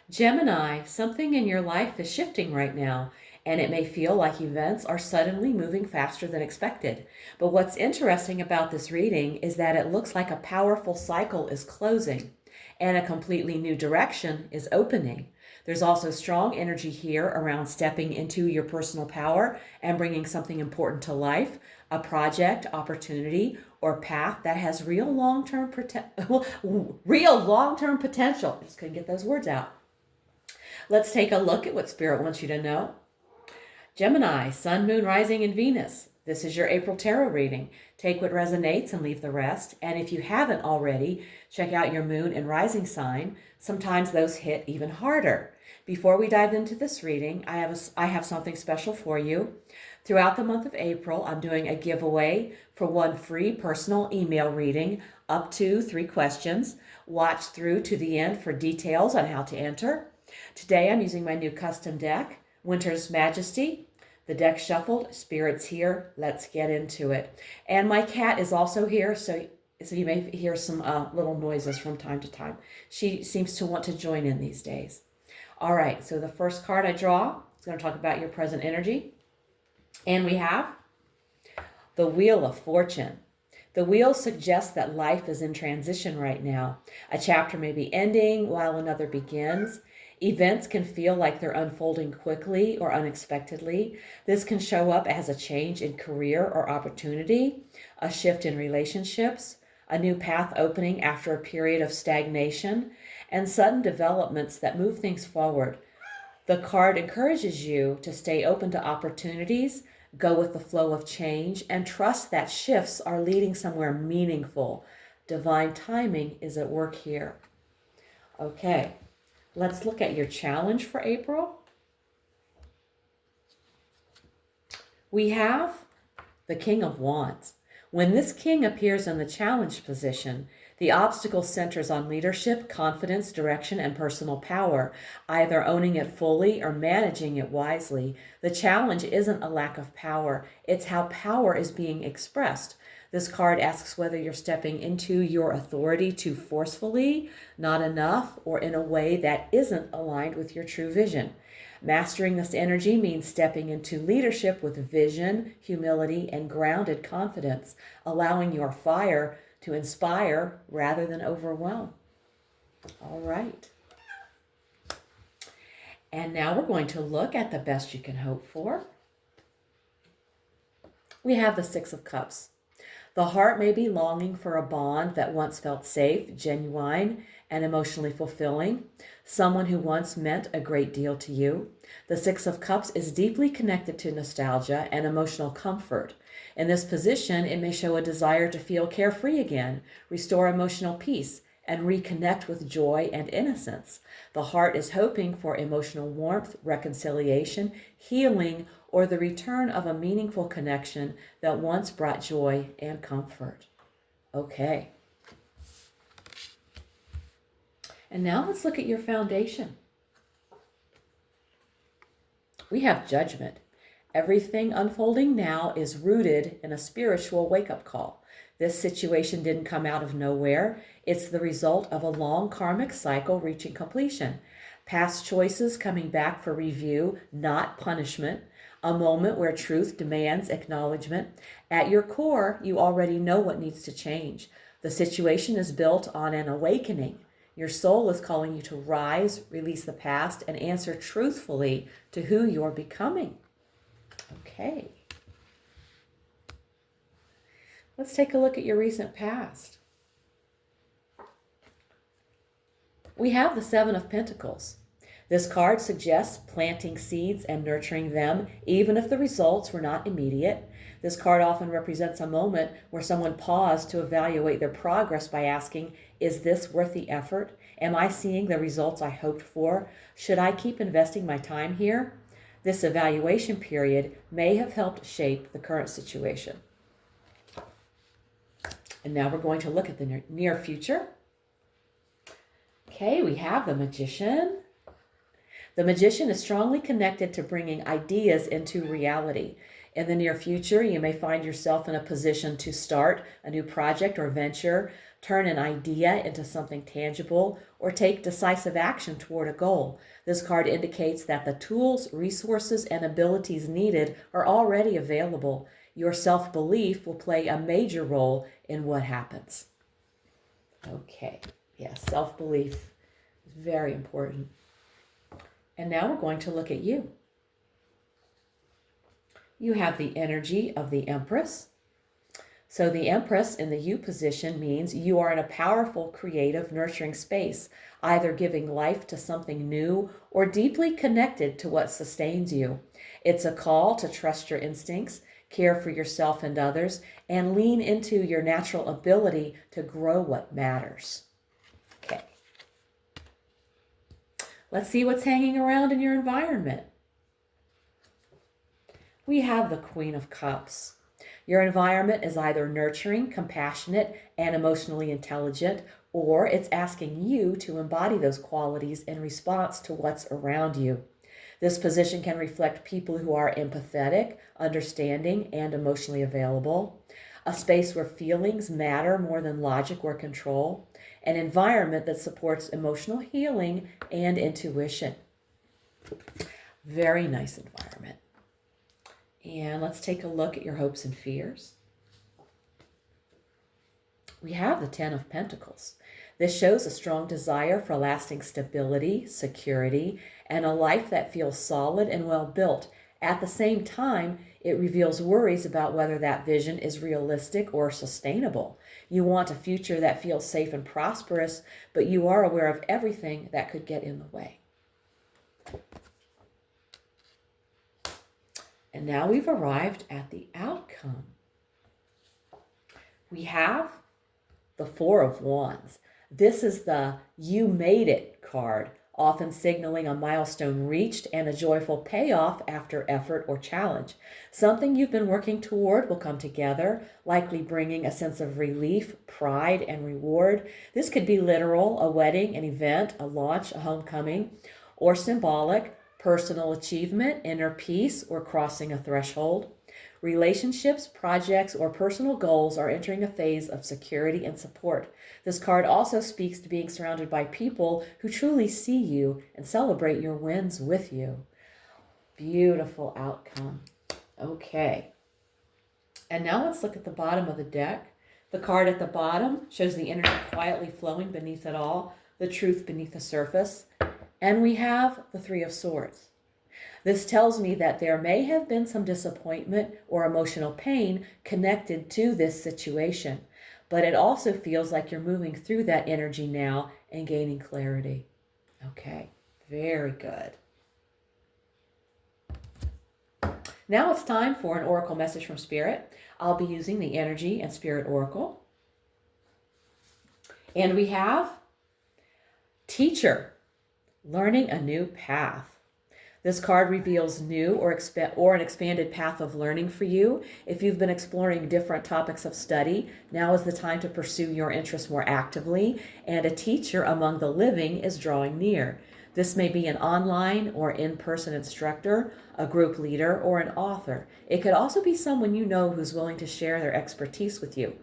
Gemini, something in your life is shifting right now, and it may feel like events are suddenly moving faster than expected. But what's interesting about this reading is that it looks like a powerful cycle is closing and a completely new direction is opening. There's also strong energy here around stepping into your personal power and bringing something important to life, a project, opportunity, or path that has real long-term potential. Just couldn't get those words out. Let's take a look at what Spirit wants you to know. Gemini, Sun, Moon, Rising, and Venus. This is your April tarot reading. Take what resonates and leave the rest. And if you haven't already, check out your Moon and Rising sign. Sometimes those hit even harder. Before we dive into this reading, I have something special for you. Throughout the month of April, I'm doing a giveaway for one free personal email reading, up to 3 questions. Watch through to the end for details on how to enter. Today I'm using my new custom deck, Winter's Majesty. The deck shuffled, Spirit's here. Let's get into it. And my cat is also here, so you may hear some little noises from time to time. She seems to want to join in these days. All right, so the first card I draw is going to talk about your present energy. And we have the Wheel of Fortune. The wheel suggests that life is in transition right now. A chapter may be ending while another begins. Events can feel like they're unfolding quickly or unexpectedly. This can show up as a change in career or opportunity, a shift in relationships, a new path opening after a period of stagnation, and sudden developments that move things forward. The card encourages you to stay open to opportunities, go with the flow of change, and trust that shifts are leading somewhere meaningful. Divine timing is at work here. Okay. Let's look at your challenge for April. We have the King of Wands. When this king appears in the challenge position, the obstacle centers on leadership, confidence, direction, and personal power, either owning it fully or managing it wisely. The challenge isn't a lack of power, it's how power is being expressed. This card asks whether you're stepping into your authority too forcefully, not enough, or in a way that isn't aligned with your true vision. Mastering this energy means stepping into leadership with vision, humility, and grounded confidence, allowing your fire to inspire rather than overwhelm. All right. And now we're going to look at the best you can hope for. We have the Six of Cups. The heart may be longing for a bond that once felt safe, genuine, and emotionally fulfilling, someone who once meant a great deal to you. The Six of Cups is deeply connected to nostalgia and emotional comfort. In this position, it may show a desire to feel carefree again, restore emotional peace, and reconnect with joy and innocence. The heart is hoping for emotional warmth, reconciliation, healing, or the return of a meaningful connection that once brought joy and comfort. Okay. And now let's look at your foundation. We have Judgment. Everything unfolding now is rooted in a spiritual wake-up call. This situation didn't come out of nowhere. It's the result of a long karmic cycle reaching completion. Past choices coming back for review, not punishment. A moment where truth demands acknowledgement. At your core, you already know what needs to change. The situation is built on an awakening. Your soul is calling you to rise, release the past, and answer truthfully to who you're becoming. Okay. Let's take a look at your recent past. We have the Seven of Pentacles. This card suggests planting seeds and nurturing them, even if the results were not immediate. This card often represents a moment where someone paused to evaluate their progress by asking, is this worth the effort? Am I seeing the results I hoped for? Should I keep investing my time here? This evaluation period may have helped shape the current situation. And now we're going to look at the near future. Okay, we have the Magician. The Magician is strongly connected to bringing ideas into reality. In the near future, you may find yourself in a position to start a new project or venture. turn an idea into something tangible, or take decisive action toward a goal. This card indicates that the tools, resources, and abilities needed are already available. Your self-belief will play a major role in what happens. Okay, yes, self-belief is very important. And now we're going to look at you. You have the energy of the Empress. So the Empress in the you position means you are in a powerful, creative, nurturing space, either giving life to something new or deeply connected to what sustains you. It's a call to trust your instincts, care for yourself and others, and lean into your natural ability to grow what matters. Okay. Let's see what's hanging around in your environment. We have the Queen of Cups. Your environment is either nurturing, compassionate, and emotionally intelligent, or it's asking you to embody those qualities in response to what's around you. This position can reflect people who are empathetic, understanding, and emotionally available, a space where feelings matter more than logic or control, an environment that supports emotional healing and intuition. Very nice environment. And let's take a look at your hopes and fears. We have the Ten of Pentacles. This shows a strong desire for lasting stability, security, and a life that feels solid and well built. At the same time, it reveals worries about whether that vision is realistic or sustainable. You want a future that feels safe and prosperous, but you are aware of everything that could get in the way. And now we've arrived at the outcome. We have the Four of Wands. This is the you made it card, often signaling a milestone reached and a joyful payoff after effort or challenge. Something you've been working toward will come together, likely bringing a sense of relief, pride, and reward. This could be literal, a wedding, an event, a launch, a homecoming, or symbolic, personal achievement, inner peace, or crossing a threshold. Relationships, projects, or personal goals are entering a phase of security and support. This card also speaks to being surrounded by people who truly see you and celebrate your wins with you. Beautiful outcome. Okay. And now let's look at the bottom of the deck. The card at the bottom shows the energy quietly flowing beneath it all, the truth beneath the surface. And we have the Three of Swords. This tells me that there may have been some disappointment or emotional pain connected to this situation, but it also feels like you're moving through that energy now and gaining clarity. Okay, very good. Now it's time for an oracle message from Spirit. I'll be using the Energy and Spirit Oracle. And we have Teacher. Learning a new path. This card reveals new or an expanded path of learning for you. If you've been exploring different topics of study, now is the time to pursue your interests more actively, and a teacher among the living is drawing near. This may be an online or in-person instructor, a group leader, or an author. It could also be someone you know who's willing to share their expertise with you.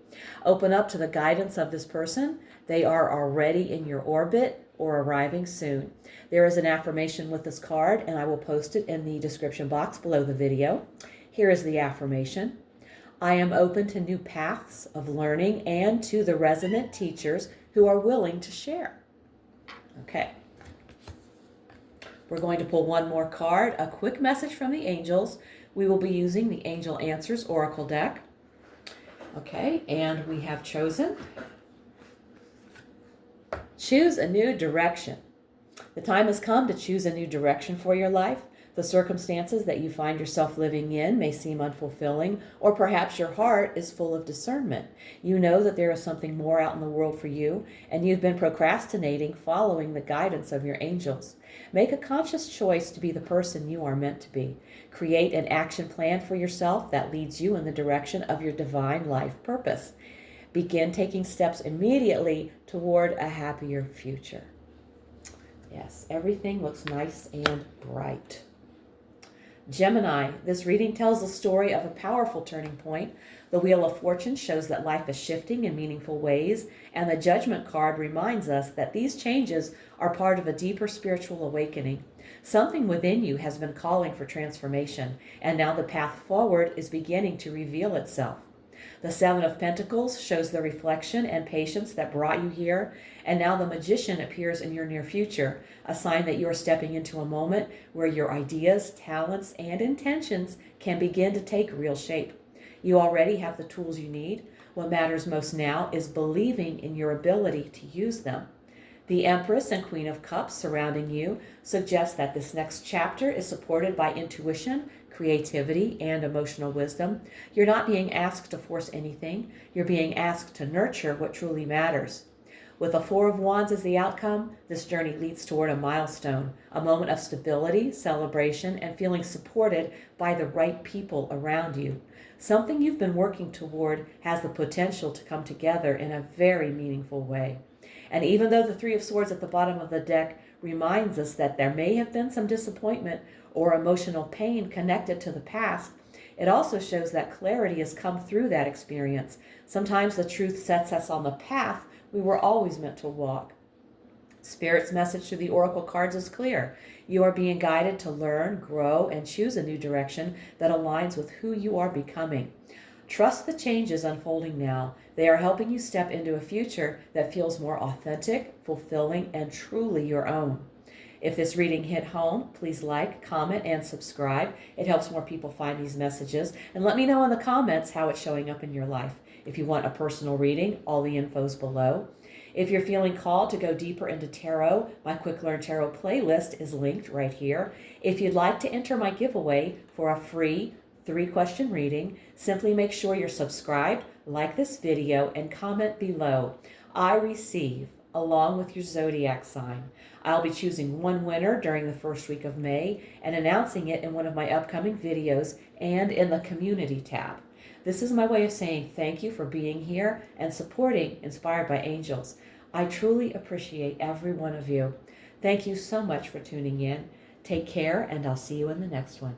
Open up to the guidance of this person. They are already in your orbit or arriving soon. There is an affirmation with this card, and I will post it in the description box below the video. Here is the affirmation. I am open to new paths of learning and to the resonant teachers who are willing to share. Okay. We're going to pull one more card, a quick message from the angels. We will be using the Angel Answers Oracle deck. Okay, and we have chosen choose a new direction. The time has come to choose a new direction for your life. The circumstances that you find yourself living in may seem unfulfilling, or perhaps your heart is full of discernment. You know that there is something more out in the world for you, and you've been procrastinating following the guidance of your angels. Make a conscious choice to be the person you are meant to be. Create an action plan for yourself that leads you in the direction of your divine life purpose. Begin taking steps immediately toward a happier future. Yes, everything looks nice and bright. Gemini, this reading tells the story of a powerful turning point. The Wheel of Fortune shows that life is shifting in meaningful ways, and the Judgment card reminds us that these changes are part of a deeper spiritual awakening. Something within you has been calling for transformation, and now the path forward is beginning to reveal itself. The Seven of Pentacles shows the reflection and patience that brought you here, and now the Magician appears in your near future, a sign that you are stepping into a moment where your ideas, talents, and intentions can begin to take real shape. You already have the tools you need. What matters most now is believing in your ability to use them. The Empress and Queen of Cups surrounding you suggest that this next chapter is supported by intuition, creativity, and emotional wisdom. You're not being asked to force anything. You're being asked to nurture what truly matters. With a Four of Wands as the outcome, this journey leads toward a milestone, a moment of stability, celebration, and feeling supported by the right people around you. Something you've been working toward has the potential to come together in a very meaningful way. And even though the Three of Swords at the bottom of the deck reminds us that there may have been some disappointment or emotional pain connected to the past, it also shows that clarity has come through that experience. Sometimes the truth sets us on the path we were always meant to walk. Spirit's message through the Oracle cards is clear. You are being guided to learn, grow, and choose a new direction that aligns with who you are becoming. Trust the changes unfolding now. They are helping you step into a future that feels more authentic, fulfilling, and truly your own. If this reading hit home, please like, comment, and subscribe. It helps more people find these messages. And let me know in the comments how it's showing up in your life. If you want a personal reading, all the info's below. If you're feeling called to go deeper into tarot, my Quick Learn Tarot playlist is linked right here. If you'd like to enter my giveaway for a free 3-question reading, simply make sure you're subscribed, like this video, and comment below. I receive, along with your zodiac sign. I'll be choosing one winner during the first week of May and announcing it in one of my upcoming videos and in the community tab. This is my way of saying thank you for being here and supporting Inspired by Angels. I truly appreciate every one of you. Thank you so much for tuning in. Take care, and I'll see you in the next one.